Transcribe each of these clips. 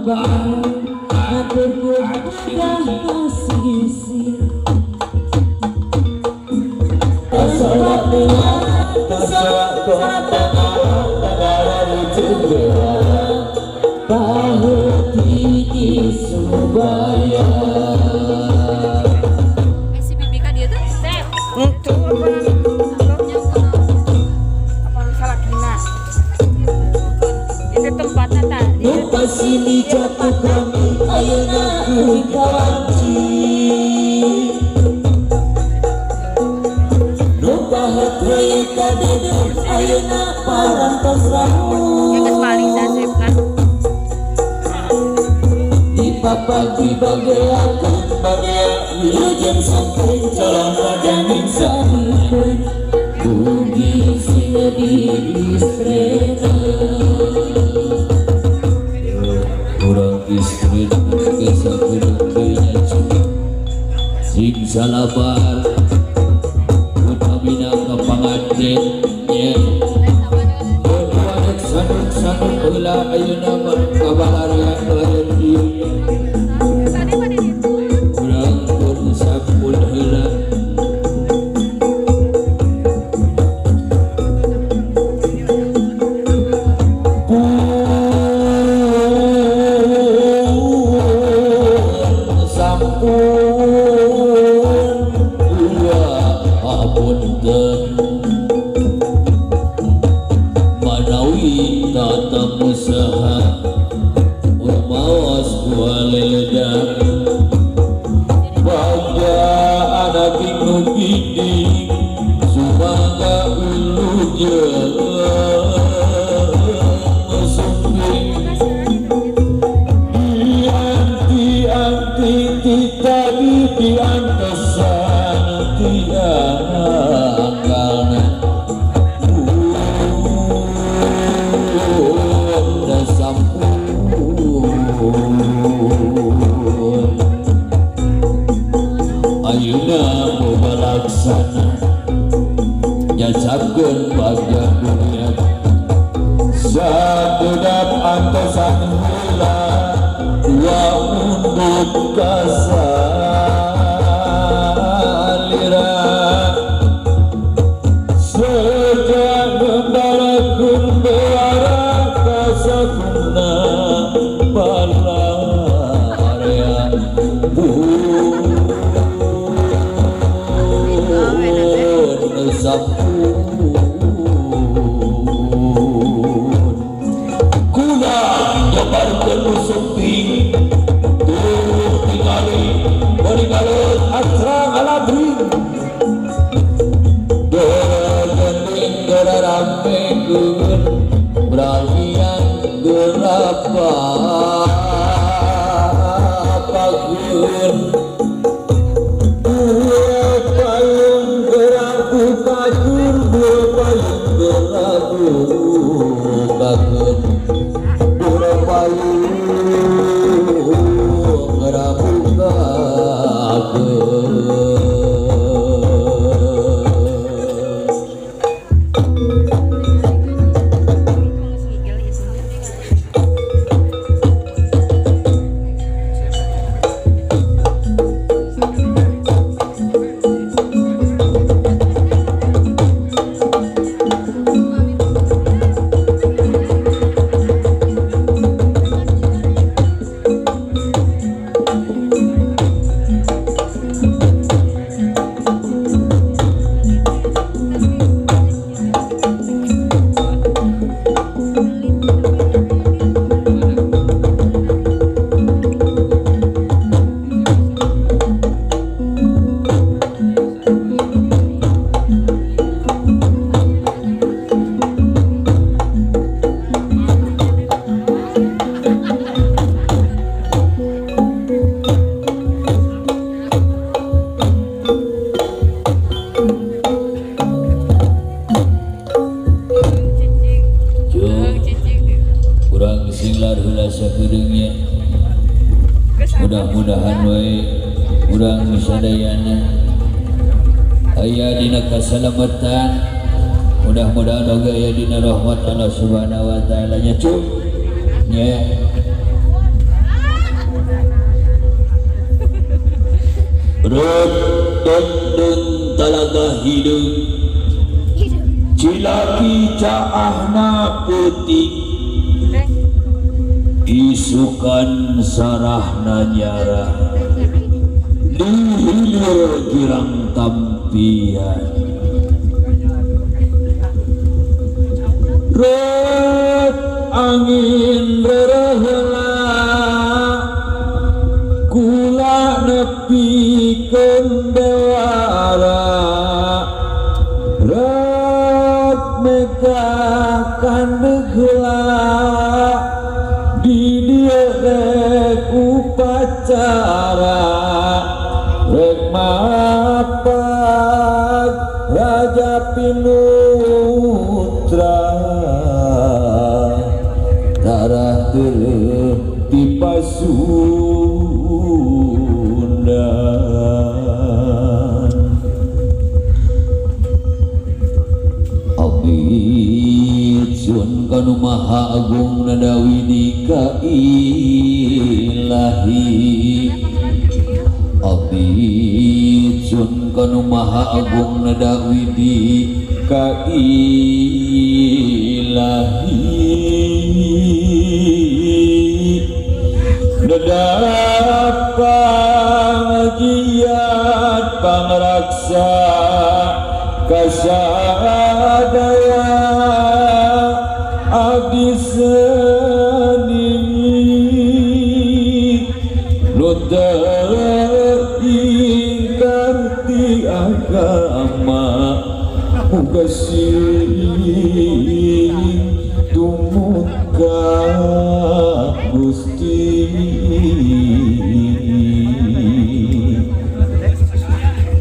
cobaan ngaturkeun udah kasih salah dengan salah kontangan negara lucu tahu tiki subaya si bibika dia tuh set itu apa salah kina itu tempatnya tadi lupa sini jatuh kami ayeuna ku kawanci lupa hati kadedek ayeuna parantos ramu yang geus maling sasepna pagi bageakan bagea wilujeng sampai calon rajangin sampai bugi singa di istrena orang istrena kesa kedengkenya sing salabar utamina ke pangantennya berwanek sanuk-sanuk heula ayeuna mah kabalarian lahir dirinya nyacapkeun bagian dunia sadedap antosan heula dua unduk kasalira sejak ngendarakeun beara kasakuna balarea kula nyobarkeun usuping tuh tingali boningalut asra ngalabri gegending gerarampekeun beralian gerapapakeun mudah-mudahan wae urang sadayana aya dina kasalamatan, mudah-mudahan oge aya dina rahmat Allah Subhanahu wa taala nya cuy nya rek den talaga hidup cilaki caahna putih isukan sarahna nyara di hilir girang tampian rek angin rerehela kula nepikeun dewara rek megakan degeula di dieu rek upacara rek mapak raja pinutra darah di Pasundan abdi sun kanu maha agung nadawidi ka ilahi abdi sun kanu maha agung nadawidi ka ilahi dadak pangajian pangraksa kasadaya abdi seni nu ingkar ti agama muga sing tumut ka Gusti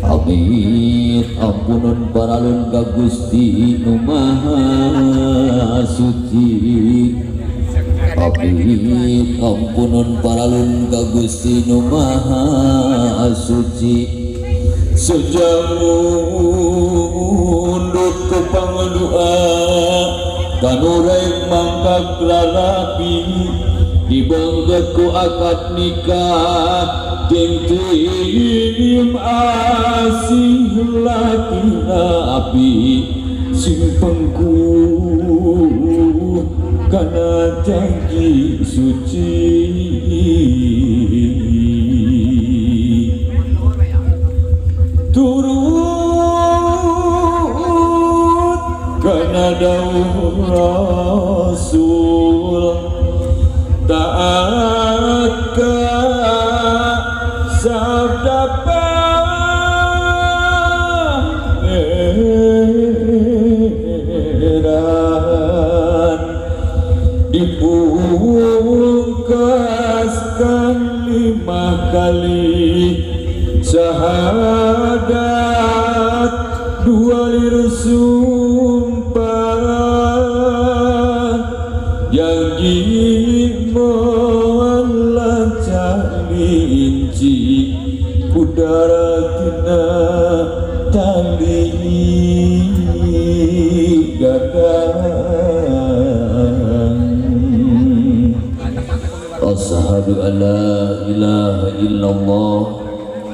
amit ampunan paralun ka Gusti nu maha suci amit ampunan paralun ka Gusti nu maha suci sejamundut ke pangdoa kanu rek mangkak lalapi dibanggat ku akad nikah jeung tim asih lakina api sing pengku kana janji suci turut kana dawuh Rasul taat ka sabda pangeran dipungkaskan 5 kali syahadat 2 lir sumpah janji mohon lancar inci udara tina tali gadang asyhadu an la ilaha illallah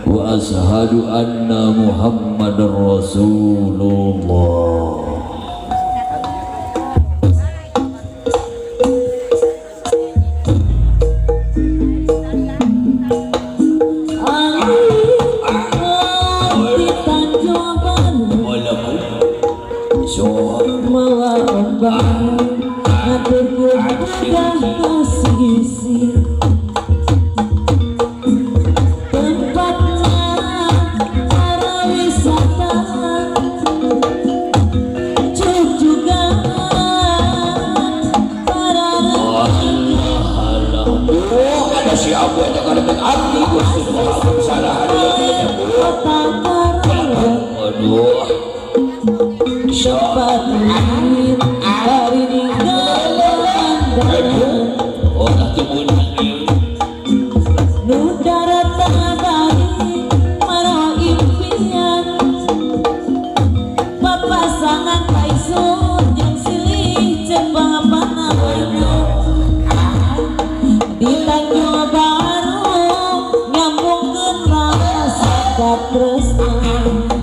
wa asyhadu anna muhammadar rasulullah. tresna